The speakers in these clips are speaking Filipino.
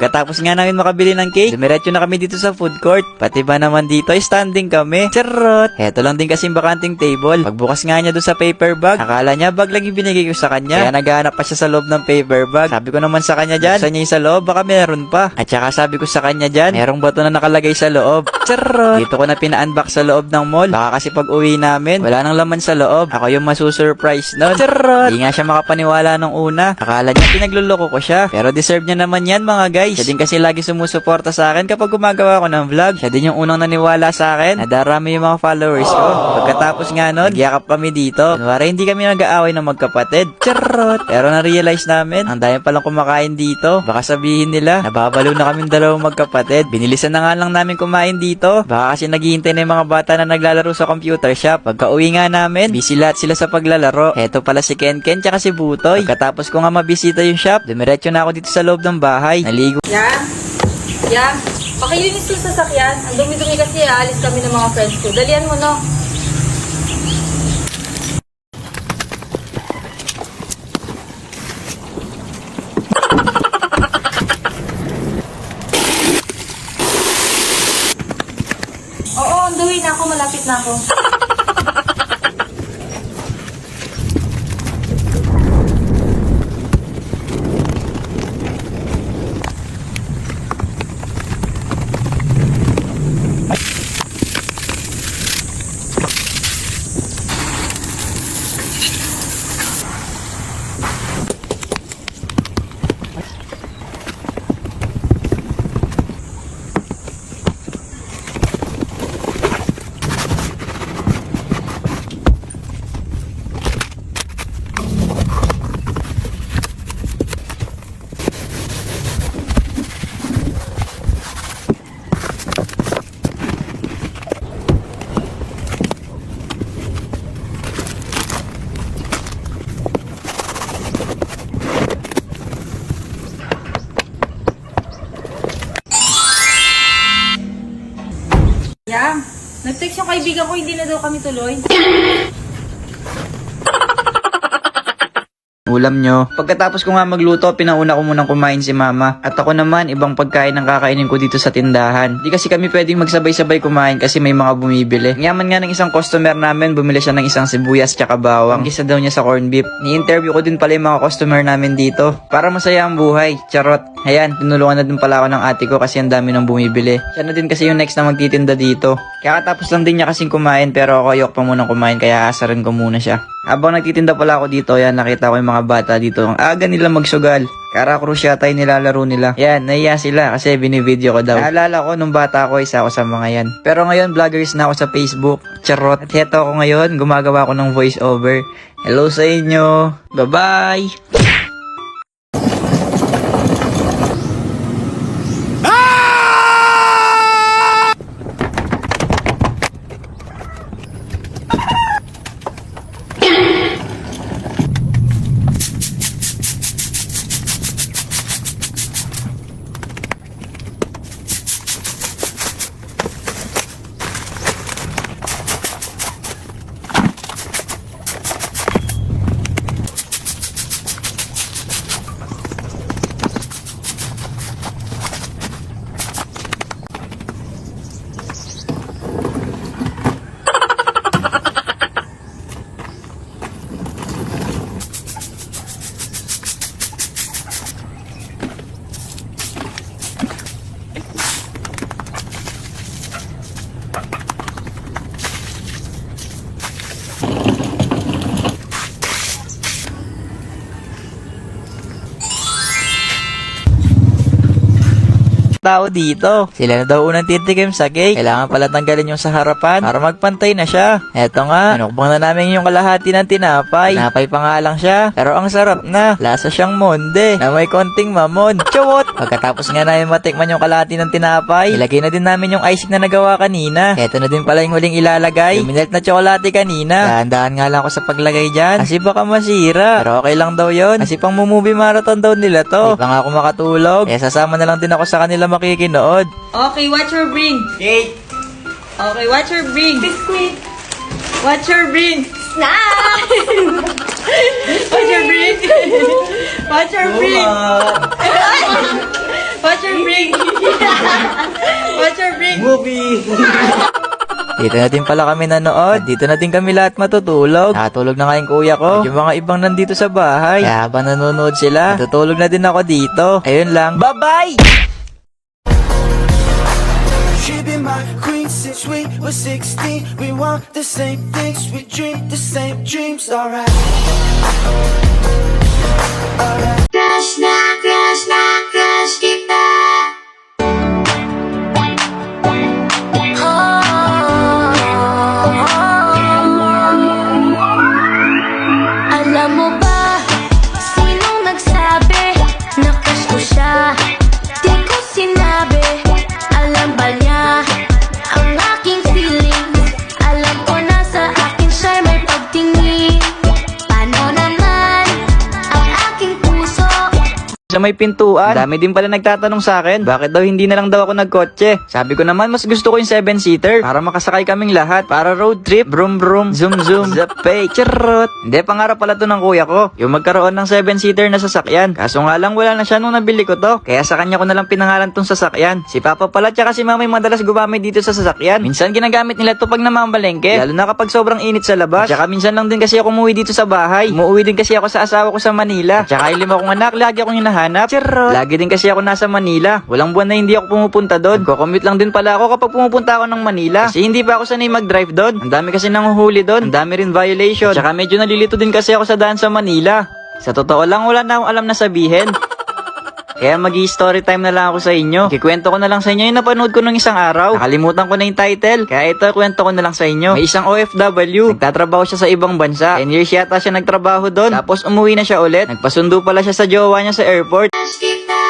Pagkatapos nga namin makabili ng cake, dumiretso na kami dito sa food court. Pati ba naman dito ay standing kami. Charot! Heto lang din kasing bakanting table. Pagbukas nga niya doon sa paper bag, akala niya bag lang yung binigay ko sa kanya. Kaya naghahanap pa siya sa loob ng paper bag. Sabi ko naman sa kanya dyan, buksan niya yung sa loob, baka meron pa. At saka sabi ko sa kanya dyan, merong bato na nakalagay sa loob. Charot! Dito ko na pina-unbox sa loob ng mall. Baka kasi pag uwi namin, wala nang laman sa loob. Ako yung masusurprise nun. Charot! Hindi nga siya makapaniwala nung una. Akala niya pinagluloko ko siya. Pero deserve niya naman yan mga guys. Siya din kasi lagi sumusuporta sa akin kapag gumagawa ko ng vlog. Siya din yung unang naniwala sa akin. Nadarami yung mga followers ko. Pagkatapos nga nun, nagyakap kami dito. Kunwari hindi kami nag-aaway ng magkapatid. Charot! Pero na-realize namin, ang dami palang kumakain dito. Baka sabihin nila, nababalo na kaming dalawang magkapatid. Binilisan na nga lang namin kumain dito. Baka kasi naghihintay na yung mga bata na naglalaro sa computer shop. Pagka uwi nga namin, busy lahat sila sa paglalaro. Heto pala si Ken tsaka si Butoy. Pagkatapos ko nga mabisita yung shop, dumiretso na ako dito sa loob ng bahay. Naligo. Yan. Pakilinis yung sasakyan. Ang dumi-dumi kasi alis kami ng mga friends ko. Dalian mo, no? Oo, on the way na ako. Malapit na ako. Yang, nag-text yung kaibigan ko, hindi na daw kami tuloy. Ulam nyo. Pagkatapos ko nga magluto, pinauna ko munang kumain si mama. At ako naman, ibang pagkain ang kakainin ko dito sa tindahan. Di kasi kami pwedeng magsabay-sabay kumain kasi may mga bumibili. Ngayaman nga ng isang customer namin, bumili siya ng isang sibuyas tsaka bawang. Gisa daw niya sa corned beef. Ni-interview ko din pala yung mga customer namin dito. Para masaya ang buhay. Charot. Ayan, tinulungan na din pala ako ng ate ko kasi ang dami nang bumibili. Siya na din kasi yung next na magtitinda dito. Kakatapos lang din niya kasing kumain pero ako ayok pa munang kumain kaya aasarin ko muna siya. Habang nagtitinda pala ako dito, yan, nakita ko yung mga bata dito. Ang aga nila magsugal. Kara-crush yata yung nilalaro nila. Yan, nahiya sila kasi binivideo ko daw. Naalala ko nung bata ko, isa ako sa mga yan. Pero ngayon, vloggers na ako sa Facebook. Charot. At heto ako ngayon, gumagawa ko ng voice over. Hello sa inyo. Bye-bye! tao dito. Sila na daw unang titikim sa cake. Kailangan pala tanggalin yung sa harapan para magpantay na siya. Eto nga, pinukbang na namin yung kalahati ng tinapay. Tinapay pa nga lang siya, pero ang sarap na. Lasa siyang monde na may konting mamon. Chawot! Pagkatapos nga namin matikman yung kalahati ng tinapay, ilagay na din namin yung icing na nagawa kanina. Eto na din pala yung huling ilalagay. Yung minelt na tsokolate kanina. Dahan-dahan nga lang ako sa paglagay dyan kasi baka masira. Pero okay lang daw yon kasi pang movie marathon daw nila to. Di pa nga ako makatulog. Sasama na lang din ako sa kanila makikinood. Okay, what's your bring? Cake! Okay, what's your bring? Biscuit. What's your bring? Snack. What's your bring? What's your bring? What's your break? What's your break? Movie! Dito na din pala kami nanood. Dito na din kami lahat matutulog. Nakatulog na nga yung kuya ko. At yung mga ibang nandito sa bahay. Kaya habang nanonood sila, natutulog na din ako dito. Ayun lang. Bye-bye! She be my queen since we were 16. We want the same things, we dream the same dreams, alright. Crush na crush kita. Alam mo ba, sinong nagsabi na crush ko siya? Di ko sinabi, alam ba niya ang aking feelings? Alam ko na sa akin siya may pagtingin. Paano naman ang aking puso? Sa may pintuan, dami din pala nagtatanong sa akin, bakit daw hindi na lang daw ako nagkotse? Sabi ko naman, mas gusto ko yung 7-seater para makasakay kaming lahat, para road trip, brum brum, zoom zoom, zapay, charot. Hindi, pangarap pala to ng kuya ko, yung magkaroon ng 7-seater na sasakyan. Kaso nga lang, wala na siya nung nabili ko to, kaya sa kanya ko na lang pinangalan tong sasakyan. Si Papa pala tsaka si Mama yung madalas gumamit dito sa sasakyan. Minsan ginagamit nila to pag namamalengke, lalo na kapag sobrang init sa labas. Tsaka minsan lang din kasi ako umuwi dito sa bahay. Umuwi din kasi ako sa asawa ko sa Manila. Tsaka yung 5 kong anak, lagi akong hinahanap. Charot. Lagi din kasi ako nasa Manila. Walang buwan na hindi ako pumupunta doon. Nagko-commute lang din pala ako kapag pumupunta ako ng Manila. Kasi hindi pa ako sanay mag-drive doon. Ang dami kasi nanguhuli doon. Ang dami rin violation. Tsaka medyo nalilito din kasi ako sa daan sa Manila. Sa totoo lang, wala na akong alam na sabihin. Kaya magi-story time na lang ako sa inyo. Kikwento ko na lang sa inyo yung napanood ko nung isang araw. Nakalimutan ko na yung title. Kaya ito, kwento ko na lang sa inyo. May isang OFW. Nagtatrabaho siya sa ibang bansa. 10 years yata siya nagtrabaho doon. Tapos umuwi na siya ulit. Nagpasundo pala siya sa jowa niya sa airport. Crush kita.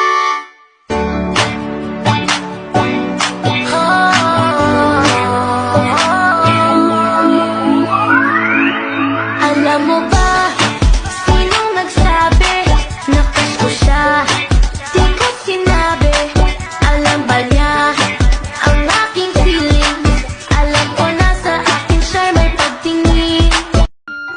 Alam mo ba, sinong nagsabi na crush ko siya? Di ko sinabi, alam ba niya ang aking feelings? Alam ko na sa akin siya may pagtingin.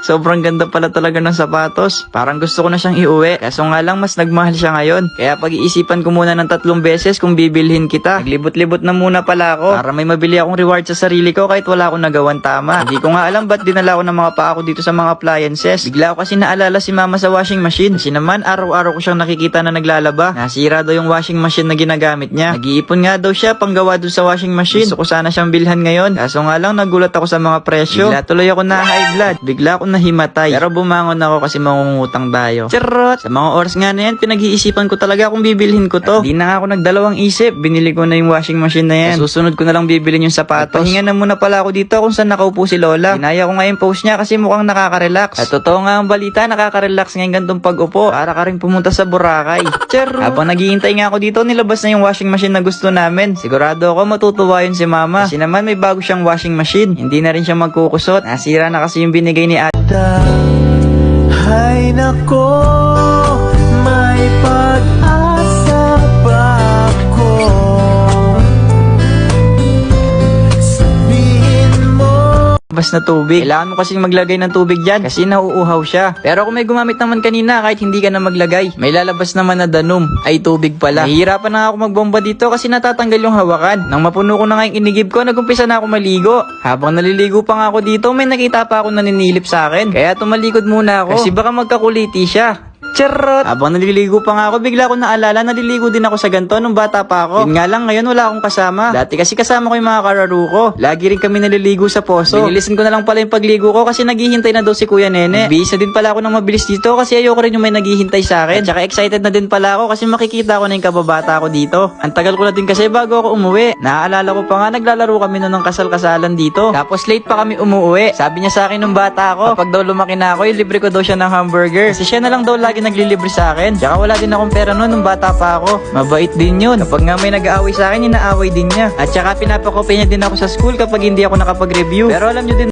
Sobrang ganda pala talaga ng sapatos. Parang gusto ko na siyang iuwi. Kaso nga lang mas nagmahal siya ngayon. Kaya pag-iisipan ko muna ng 3 beses kung bibilhin kita. Naglibot-libot na muna pala ako para may mabili akong reward sa sarili ko kahit wala akong nagawan tama. Hindi ko nga alam ba't dinala ko ng mga paa ko dito sa mga appliances. Bigla ko kasi naalala si Mama sa washing machine. Kasi naman araw-araw ko siyang nakikita na naglalaba. Nasira daw yung washing machine na ginagamit niya. Nag-iipon nga daw siya panggawa dun sa washing machine. Gusto ko sana siyang bilhan ngayon. Kaso nga lang nagulat ako sa mga presyo. Bigla tuloy ako na high blood. Bigla ako nahimatay. Pero bumangon ako kasi mangungutang tayo. Charot! Sa mga oras nga na yan, pinag-iisipan ko talaga kung bibilhin ko to. Hindi na nga ako nagdalawang isip. Binili ko na yung washing machine na yan. Susunod ko na lang bibilhin yung sapatos. Pahinga na muna pala ako dito kung saan nakaupo si Lola. Ginaya ko nga yung post niya kasi mukhang nakaka-relax. At totoo nga ang balita, nakaka-relax ngayon gantong pag-upo. Para ka rin pumunta sa Boracay. Charot! Habang naghihintay nga ako dito, nilabas na yung washing machine na gusto namin. Sigurado ako matutuwa yun si Mama. Kasi naman may bago siyang washing machine. Hindi na rin siya magkukusot. Nasira na kasi yung binigay ni Ate. Hay nako, may pag-asa ba ako? Sabihin mo. Bas na tubig. Kailangan mo kasing maglagay ng tubig dyan kasi nauuhaw siya. Pero kung may gumamit naman kanina kahit hindi ka na maglagay, may lalabas naman na danom. Ay tubig pala. Nahihirapan na ako magbomba dito kasi natatanggal yung hawakan. Nang mapuno ko na nga yung inigib ko, nagumpisa na ako maligo. Habang naliligo pa nga ako dito, may nakita pa ako naninilip sa akin. Kaya tumalikod muna ako kasi baka magkakuliti siya. Charot! Habang naliligo pa nga ako, bigla ko naalala, naliligo din ako sa ganito nung bata pa ako. Yun nga lang, ngayon wala akong kasama. Dati kasi kasama ko yung mga kararo ko. Lagi rin kami naliligo sa poso. Binilisan ko na lang pala yung pagligo ko kasi naghihintay na daw si Kuya Nene. Nagbihis na din pala ako ng mabilis dito kasi ayoko rin yung may naghihintay sa akin. Tsaka excited na din pala ako kasi makikita ko na yung kababata ko dito. Ang tagal ko na din kasi bago ako umuwi. Naaalala ko pa nga, naglalaro kami na ng kasal-kasalan dito. Tapos late pa kami umuwi. Sabi niya sa akin nung bata ako, kapag daw lumaki na ako, libre ko daw siya ng hamburger. Kasi siya na lang daw lagi naglilibre sa akin. Tsaka wala din akong pera noon nung bata pa ako. Mabait din yun. Kapag nga may nag-aaway sa akin, inaaway din niya. At tsaka pinapakopya niya din ako sa school kapag hindi ako nakapag-review. Pero alam niyo din